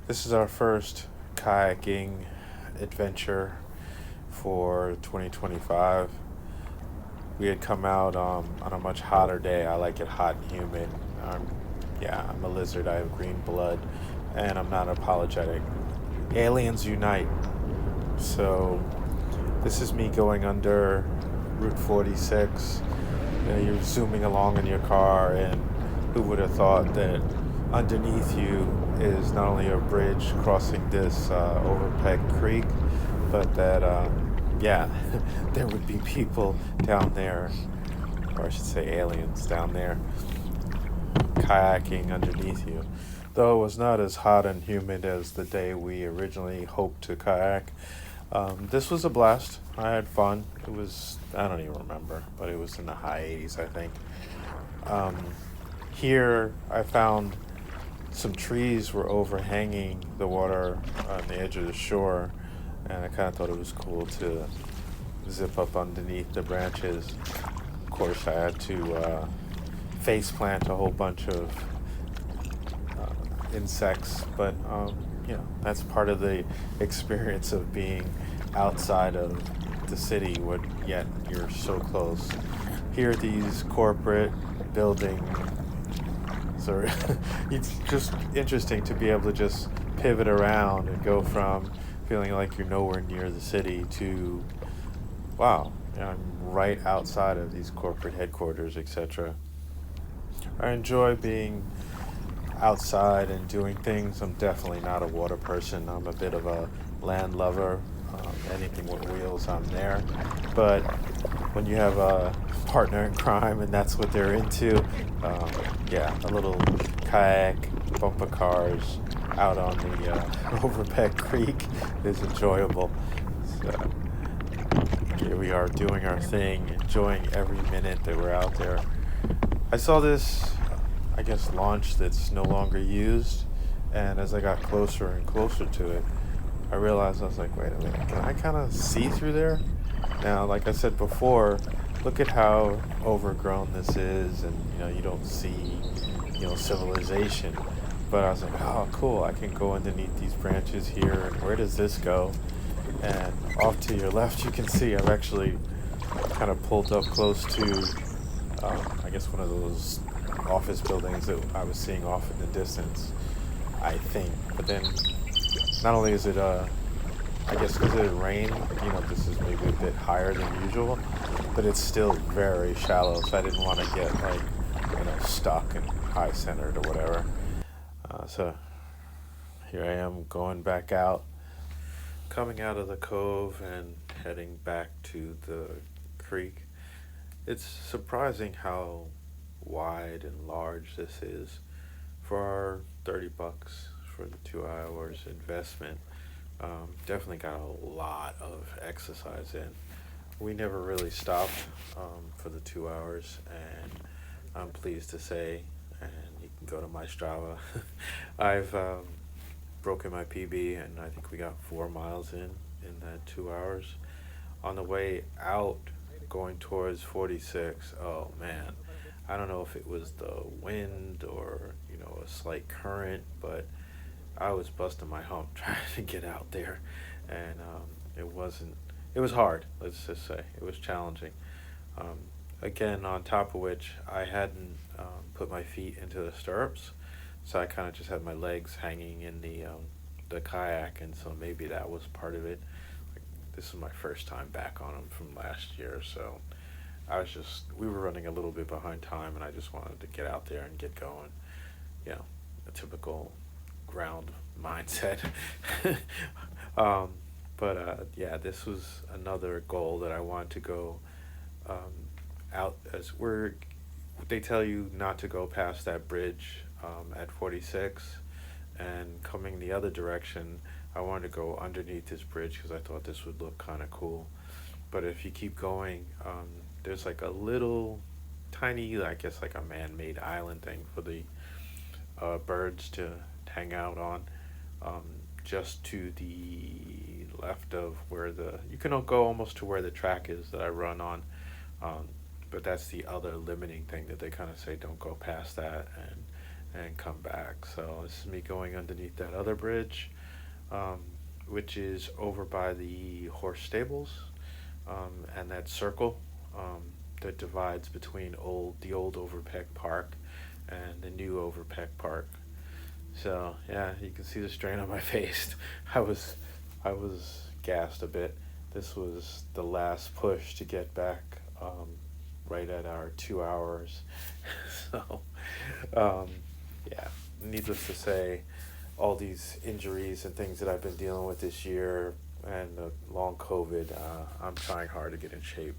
This is our first kayaking adventure for 2025. We had come out on a much hotter day. I like it hot and humid. I'm a lizard. I have green blood, and I'm not apologetic. Aliens unite. So this is me going under Route 46. You're zooming along in your car, and who would have thought that underneath you is not only a bridge crossing this OverPeck Creek, but that, yeah, there would be people down there, or I should say aliens down there, kayaking underneath you. Though it was not as hot and humid as the day we originally hoped to kayak, this was a blast. I had fun. It was, I don't even remember, but it was in the high 80s, I think. Um, Here, I found some trees were overhanging the water on the edge of the shore, and I kind of thought it was cool to zip up underneath the branches. Of course, I had to face plant a whole bunch of insects, but that's part of the experience of being outside of the city, but yet you're so close. Here, these corporate buildings are it's just interesting to be able to just pivot around and go from feeling like you're nowhere near the city to wow, I'm right outside of these corporate headquarters, etc. I enjoy being outside and doing things. I'm definitely not a water person. I'm a bit of a land lover. Anything with wheels, I'm there. But when you have a partner in crime and that's what they're into, um, yeah, a little kayak, bumper cars out on the Overpeck Creek is enjoyable. So here we are doing our thing, enjoying every minute that we're out there. I saw this, I guess, launch that's no longer used, and as I got closer and closer to it, I realized I was like, wait a minute, can I kind of see through there? Now, like I said before, look at how overgrown this is, and you don't see, civilization. But I was like, oh, cool, I can go underneath these branches here, and where does this go? And off to your left, you can see I've actually kind of pulled up close to, I guess, one of those office buildings that I was seeing off in the distance, I think. But then, not only is it, I guess because it rained, this is maybe a bit higher than usual, but it's still very shallow, so I didn't want to get, like, stuck and high centered or whatever. So here I am going back out, coming out of the cove and heading back to the creek. It's surprising how wide and large this is for our 30 bucks for the 2 hours investment. Definitely got a lot of exercise in. We never really stopped for the 2 hours, and I'm pleased to say, and you can go to my Strava, I've broken my PB, and I think we got 4 miles in that 2 hours. On the way out, going towards 46, oh man, I don't know if it was the wind or a slight current, but I was busting my hump trying to get out there, and it wasn't. It was hard. Let's just say it was challenging. Um, Again, on top of which I hadn't put my feet into the stirrups, so I kind of just had my legs hanging in the kayak, and so maybe that was part of it. Like, this is my first time back on them from last year, so we were running a little bit behind time, and I just wanted to get out there and get going. A typical ground mindset. um, but yeah, this was another goal that I wanted to go um, out as they tell you not to go past that bridge at 46, and coming the other direction, I wanted to go underneath this bridge because I thought this would look kind of cool. But if you keep going, there's like a little tiny, I guess, like a man-made island thing for the birds to hang out on, um, just to the left of where you can go almost to where the track is that I run on. Um, but that's the other limiting thing that they kind of say don't go past that, and and come back. So this is me going underneath that other bridge, um, which is over by the horse stables, and that circle that divides between the old Overpeck Park and the new Overpeck Park. So yeah, you can see the strain on my face. I was I was gassed a bit. This was the last push to get back, right at our 2 hours. So um, yeah, needless to say, all these injuries and things that I've been dealing with this year and the long COVID, I'm trying hard to get in shape.